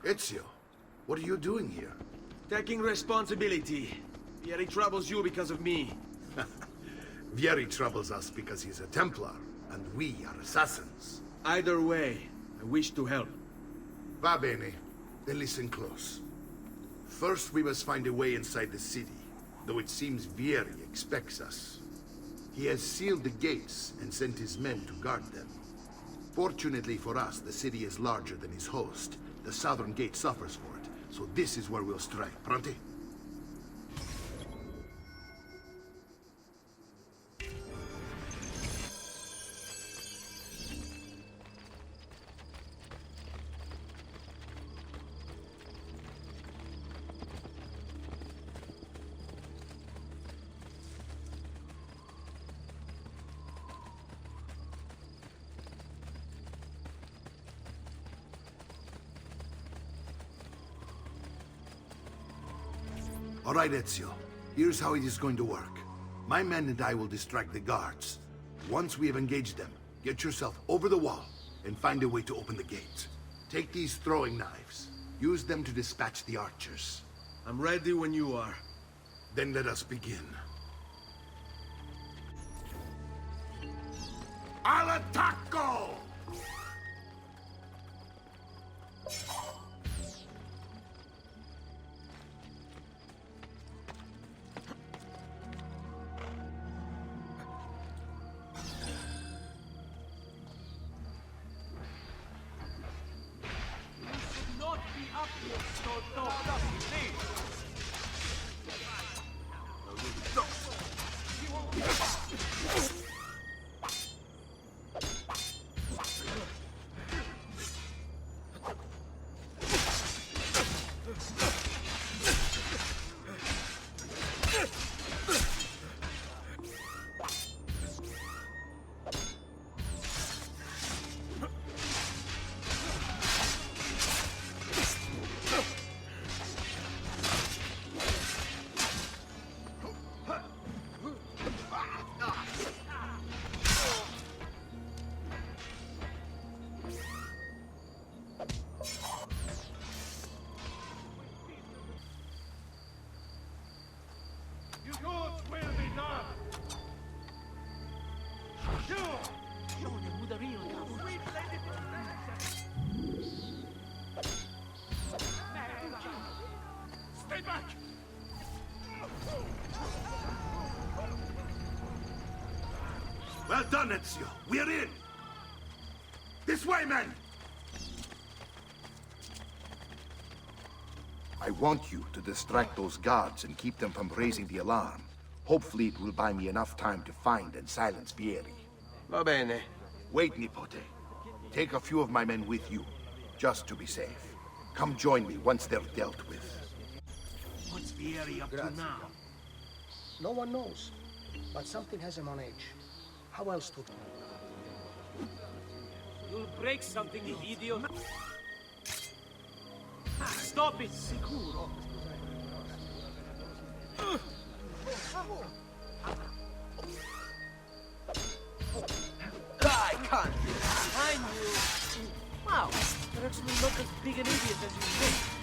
Ezio, what are you doing here? Taking responsibility. Vieri troubles you because of me. Vieri troubles us because he's a Templar, and we are assassins. Either way, I wish to help. Va bene. Then listen close. First, we must find a way inside the city, though it seems Vieri expects us. He has sealed the gates and sent his men to guard them. Fortunately for us, the city is larger than his host. The southern gate suffers for it, so this is where we'll strike. Pronti? All right, Ezio. Here's how it is going to work. My men and I will distract the guards. Once we have engaged them, get yourself over the wall and find a way to open the gate. Take these throwing knives. Use them to dispatch the archers. I'm ready when you are. Then let us begin. Al attacco! Stay back! Well done, Ezio. We're in! This way, men! I want you to distract those guards and keep them from raising the alarm. Hopefully it will buy me enough time to find and silence Vieri. Va bene. Wait, Nipote. Take a few of my men with you, just to be safe. Come join me once they're dealt with. What's Vieri up to now? No one knows, but something has him on edge. How else to... You'll break something, you idiot! Stop it! Sicuro! I can't! I knew! Wow, you're actually not as big an idiot as you think.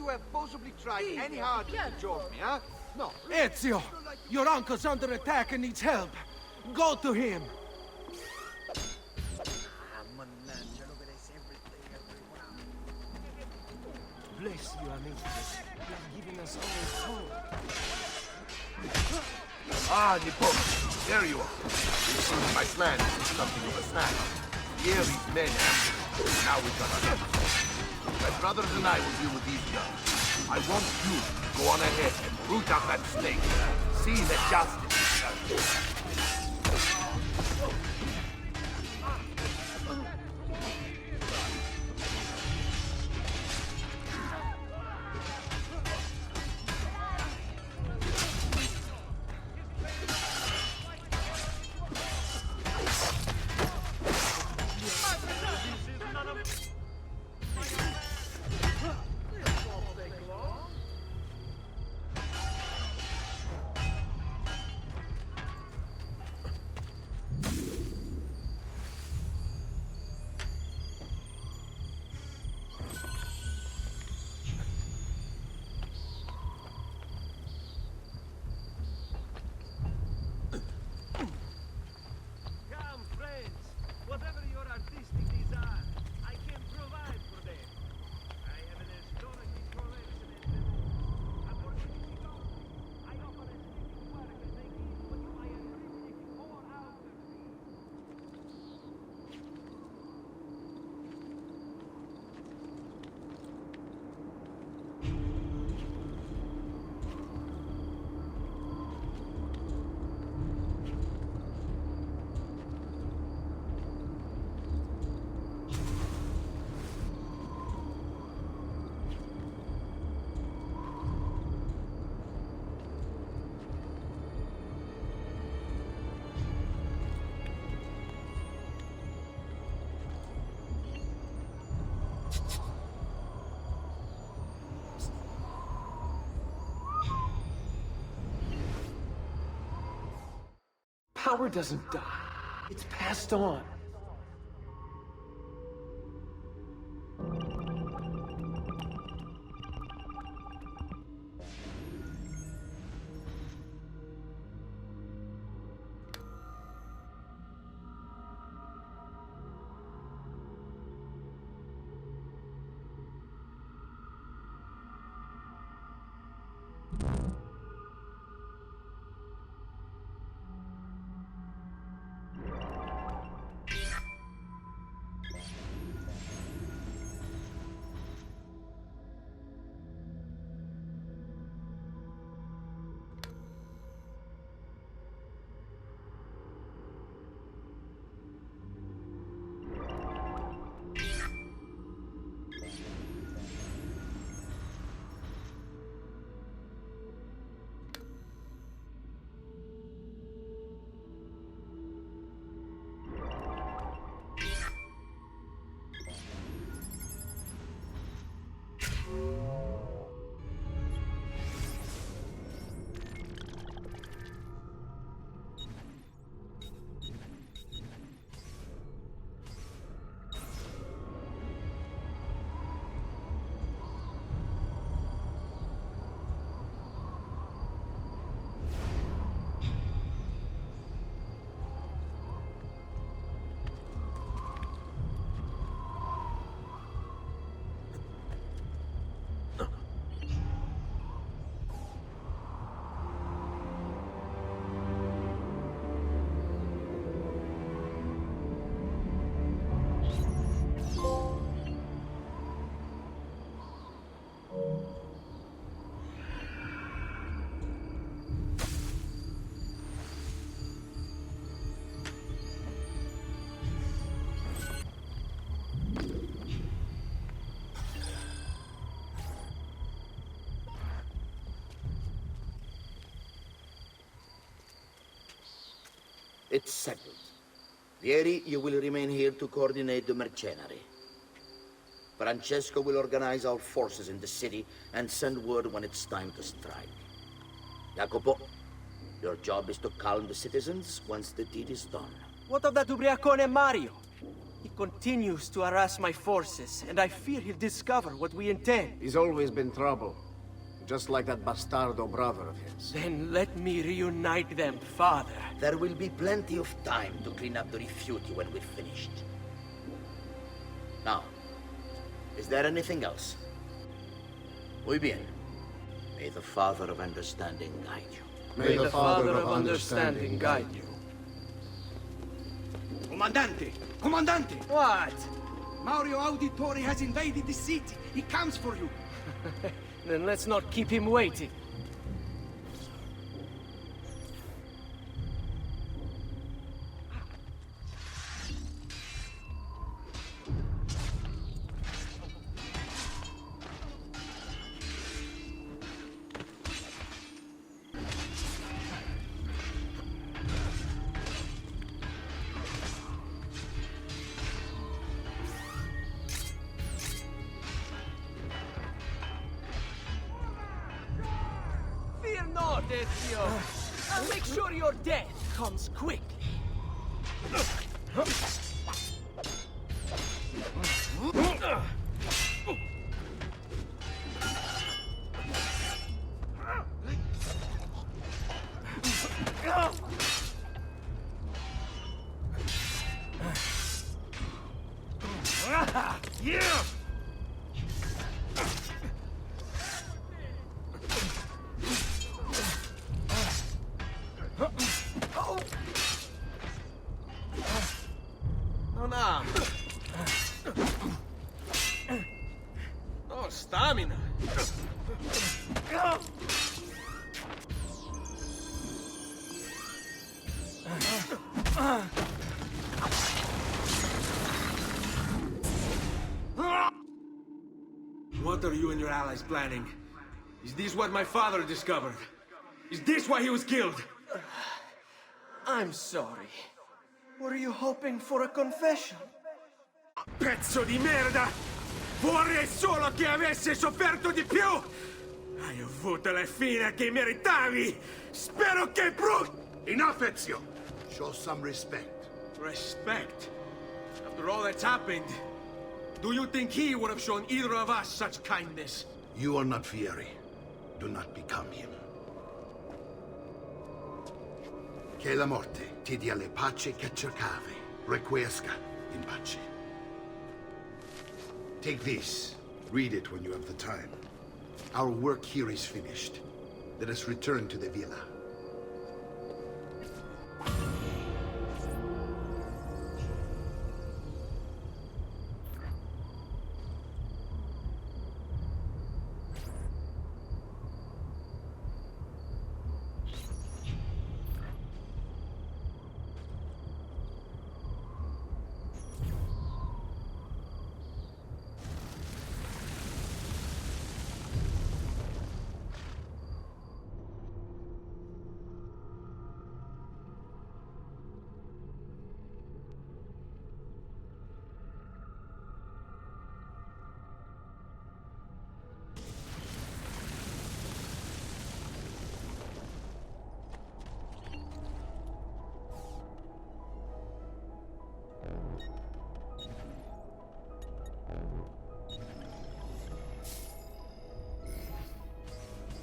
have possibly tried any harder to join me, huh? No. Ezio! Your uncle's under attack and needs help. Go to him! Bless you, Amicis. You have given us all hope. Ah, Nippon, there you are. It seems my plan is something of a snag. Vieri's men ambushed. Now we got our hands. My brothers and I will deal with these guys. I want you to go on ahead and root out that snake. See that justice is done. Power doesn't die. It's passed on. It's settled. Vieri, you will remain here to coordinate the mercenary. Francesco will organize our forces in the city and send word when it's time to strike. Jacopo, your job is to calm the citizens once the deed is done. What of that Ubriacone Mario? He continues to harass my forces, and I fear he'll discover what we intend. He's always been trouble. Just like that bastardo brother of his. Then let me reunite them, father. There will be plenty of time to clean up the refuge when we're finished. Now, is there anything else? Muy bien. May the Father of Understanding guide you. May the Father of Understanding guide you. Comandante! Comandante! What? Mario Auditore has invaded the city. He comes for you. Then let's not keep him waiting. Fear not, Ezio. I'll make sure your death comes quickly. Yeah! Non ha. Oh, stamina. What are you and your allies planning? Is this what my father discovered? Is this why he was killed? I'm sorry. Were you hoping for a confession? Pezzo di merda! Vorrei solo che avesse sofferto di più! Hai avuto la fine che meritavi! Spero che Enough, Ezio! Show some respect. Respect? After all that's happened, do you think he would have shown either of us such kindness? You are not Vieri. Do not become him. Che la morte ti dia le pace che cercavi. Requiesca in pace. Take this. Read it when you have the time. Our work here is finished. Let us return to the villa.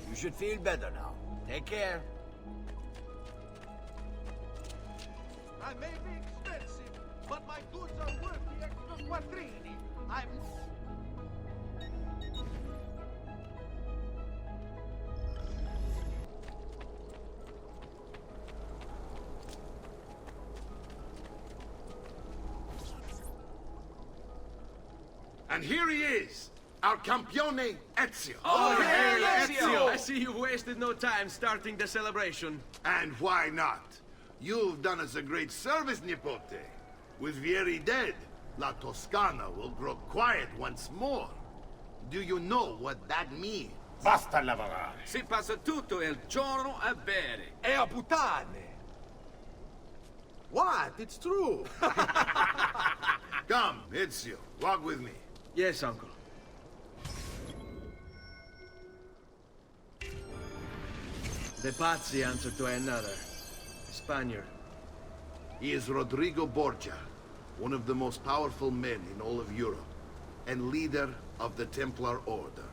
You should feel better now. Take care. I may be expensive, but my goods are worth the extra quattrini. I'm... And here he is, our campione Ezio. Oh, hey, Ezio! I see you've wasted no time starting the celebration. And why not? You've done us a great service, Nipote. With Vieri dead, La Toscana will grow quiet once more. Do you know what that means? Basta lavorare. Si passa tutto il giorno a bere. E a puttane! What? It's true! Come, Ezio, walk with me. Yes, uncle. The Pazzi answer to another. Spaniard. He is Rodrigo Borgia, one of the most powerful men in all of Europe, and leader of the Templar Order.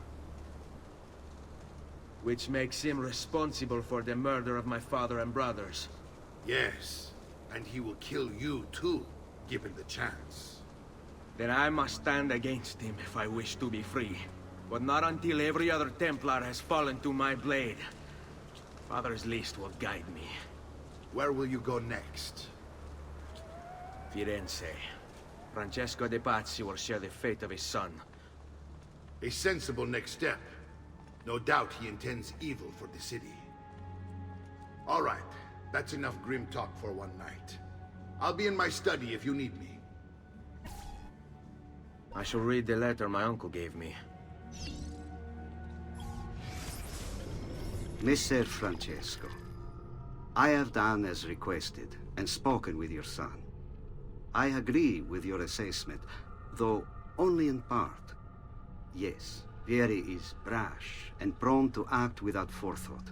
Which makes him responsible for the murder of my father and brothers. Yes, and he will kill you too, given the chance. Then I must stand against him if I wish to be free. But not until every other Templar has fallen to my blade. Father's list will guide me. Where will you go next? Firenze. Francesco de Pazzi will share the fate of his son. A sensible next step. No doubt he intends evil for the city. All right, that's enough grim talk for one night. I'll be in my study if you need me. I shall read the letter my uncle gave me. Messer Francesco, I have done as requested and spoken with your son. I agree with your assessment, though only in part. Yes, Vieri is brash and prone to act without forethought.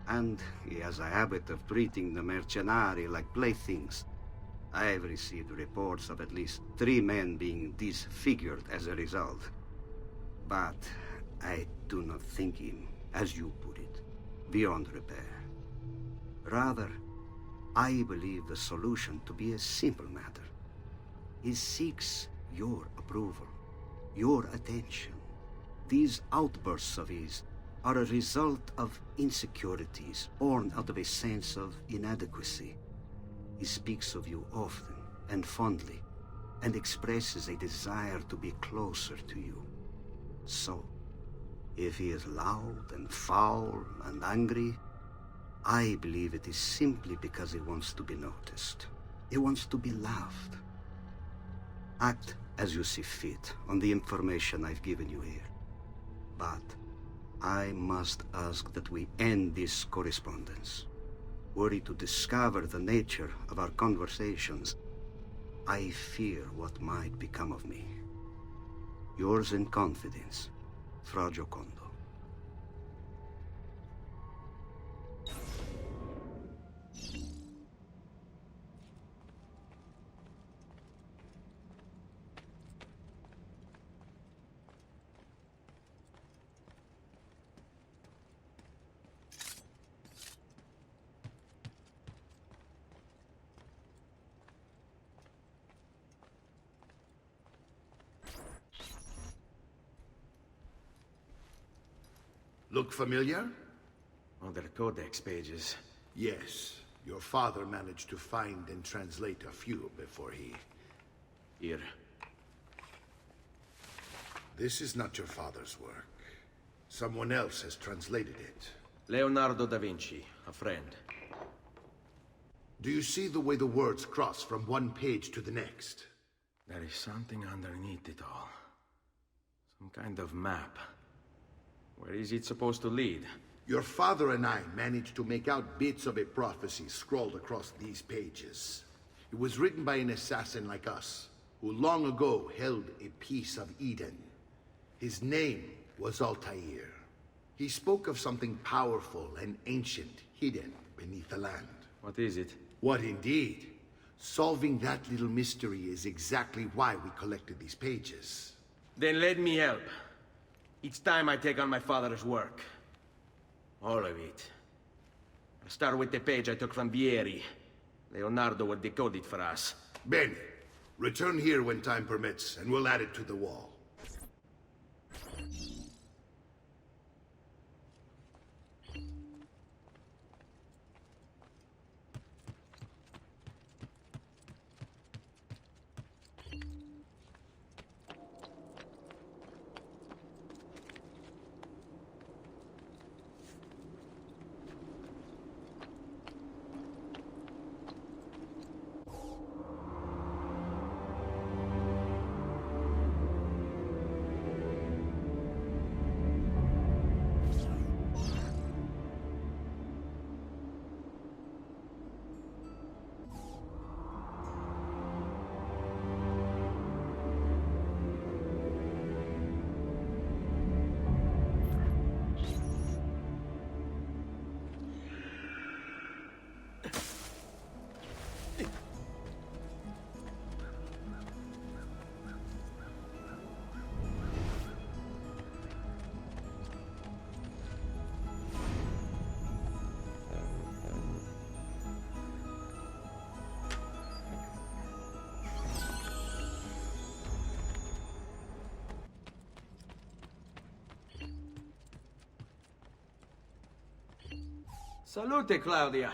And he has a habit of treating the mercenari like playthings. I have received reports of at least 3 men being disfigured as a result. But I do not think him, as you put it, beyond repair. Rather, I believe the solution to be a simple matter. He seeks your approval, your attention. These outbursts of his are a result of insecurities born out of a sense of inadequacy. He speaks of you often and fondly, and expresses a desire to be closer to you. So, if he is loud and foul and angry, I believe it is simply because he wants to be noticed. He wants to be loved. Act as you see fit on the information I've given you here. But I must ask that we end this correspondence. Were he to discover the nature of our conversations, I fear what might become of me. Yours in confidence, Fra Giocondo. Look familiar? Other codex pages. Yes. Your father managed to find and translate a few before he... Here. This is not your father's work. Someone else has translated it. Leonardo da Vinci, a friend. Do you see the way the words cross from one page to the next? There is something underneath it all. Some kind of map. Where is it supposed to lead? Your father and I managed to make out bits of a prophecy scrawled across these pages. It was written by an assassin like us, who long ago held a piece of Eden. His name was Altair. He spoke of something powerful and ancient hidden beneath the land. What is it? What indeed? Solving that little mystery is exactly why we collected these pages. Then let me help. It's time I take on my father's work. All of it. I'll start with the page I took from Vieri. Leonardo will decode it for us. Bene. Return here when time permits, and we'll add it to the wall. Salute, Claudia.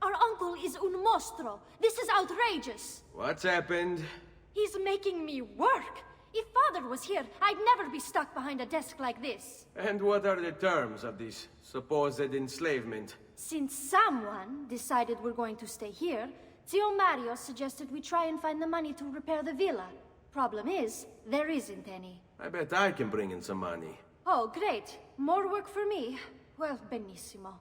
Our uncle is un mostro. This is outrageous. What's happened? He's making me work. If Father was here, I'd never be stuck behind a desk like this. And what are the terms of this supposed enslavement? Since someone decided we're going to stay here, Zio Mario suggested we try and find the money to repair the villa. Problem is, there isn't any. I bet I can bring in some money. Oh, great. More work for me. Well, benissimo.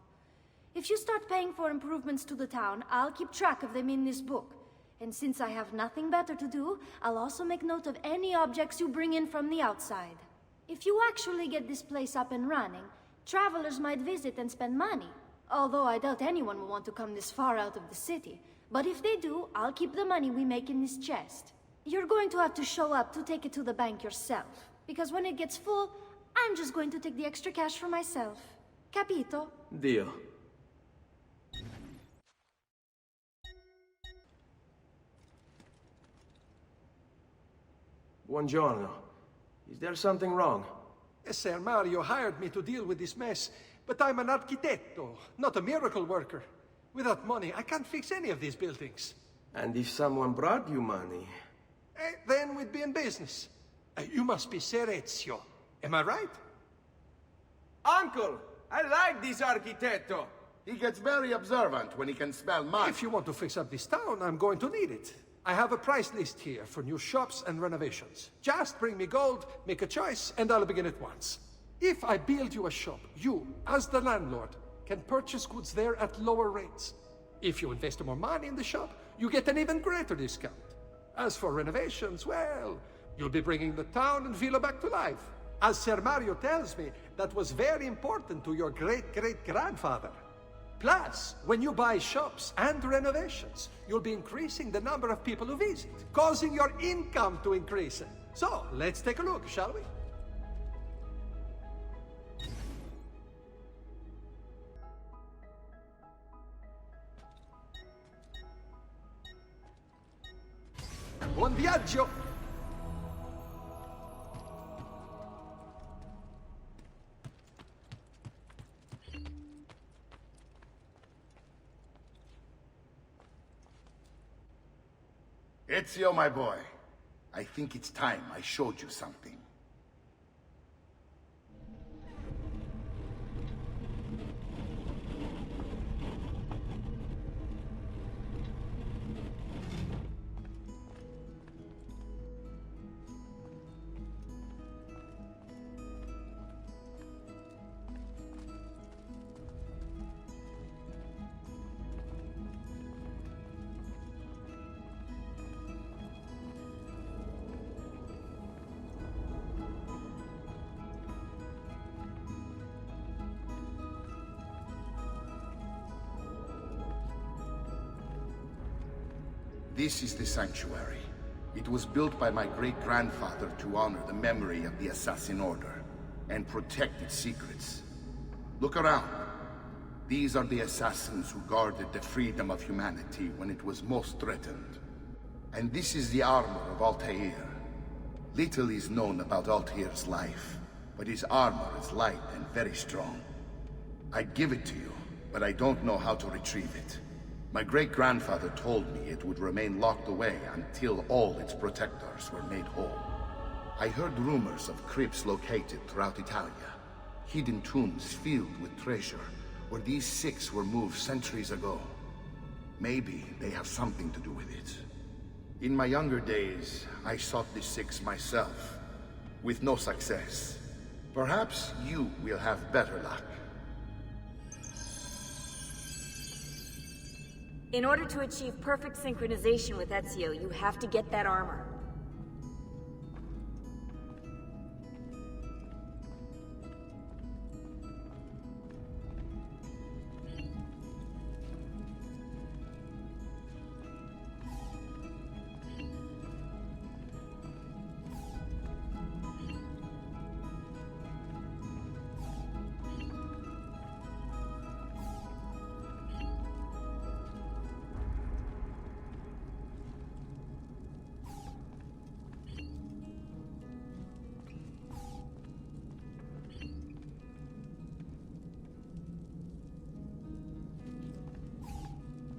If you start paying for improvements to the town, I'll keep track of them in this book. And since I have nothing better to do, I'll also make note of any objects you bring in from the outside. If you actually get this place up and running, travelers might visit and spend money. Although I doubt anyone will want to come this far out of the city. But if they do, I'll keep the money we make in this chest. You're going to have to show up to take it to the bank yourself. Because when it gets full, I'm just going to take the extra cash for myself. Capito? Deal. Buongiorno. Is there something wrong? Ser Mario hired me to deal with this mess, but I'm an architetto, not a miracle worker. Without money, I can't fix any of these buildings. And if someone brought you money? Then we'd be in business. You must be Ser Ezio. Am I right? Uncle! I like this architetto! He gets very observant when he can smell money. If you want to fix up this town, I'm going to need it. I have a price list here for new shops and renovations. Just bring me gold, make a choice, and I'll begin at once. If I build you a shop, you, as the landlord, can purchase goods there at lower rates. If you invest more money in the shop, you get an even greater discount. As for renovations, well, you'll be bringing the town and villa back to life. As Ser Mario tells me, that was very important to your great-great-grandfather. Plus, when you buy shops and renovations, you'll be increasing the number of people who visit, causing your income to increase. So, let's take a look, shall we? Buon viaggio! Ezio, my boy, I think it's time I showed you something. This is the sanctuary. It was built by my great-grandfather to honor the memory of the Assassin Order and protect its secrets. Look around. These are the assassins who guarded the freedom of humanity when it was most threatened. And this is the armor of Altair. Little is known about Altair's life, but his armor is light and very strong. I'd give it to you, but I don't know how to retrieve it. My great-grandfather told me it would remain locked away until all its protectors were made whole. I heard rumors of crypts located throughout Italia, hidden tombs filled with treasure, where these six were moved centuries ago. Maybe they have something to do with it. In my younger days, I sought the six myself, with no success. Perhaps you will have better luck. In order to achieve perfect synchronization with Ezio, you have to get that armor.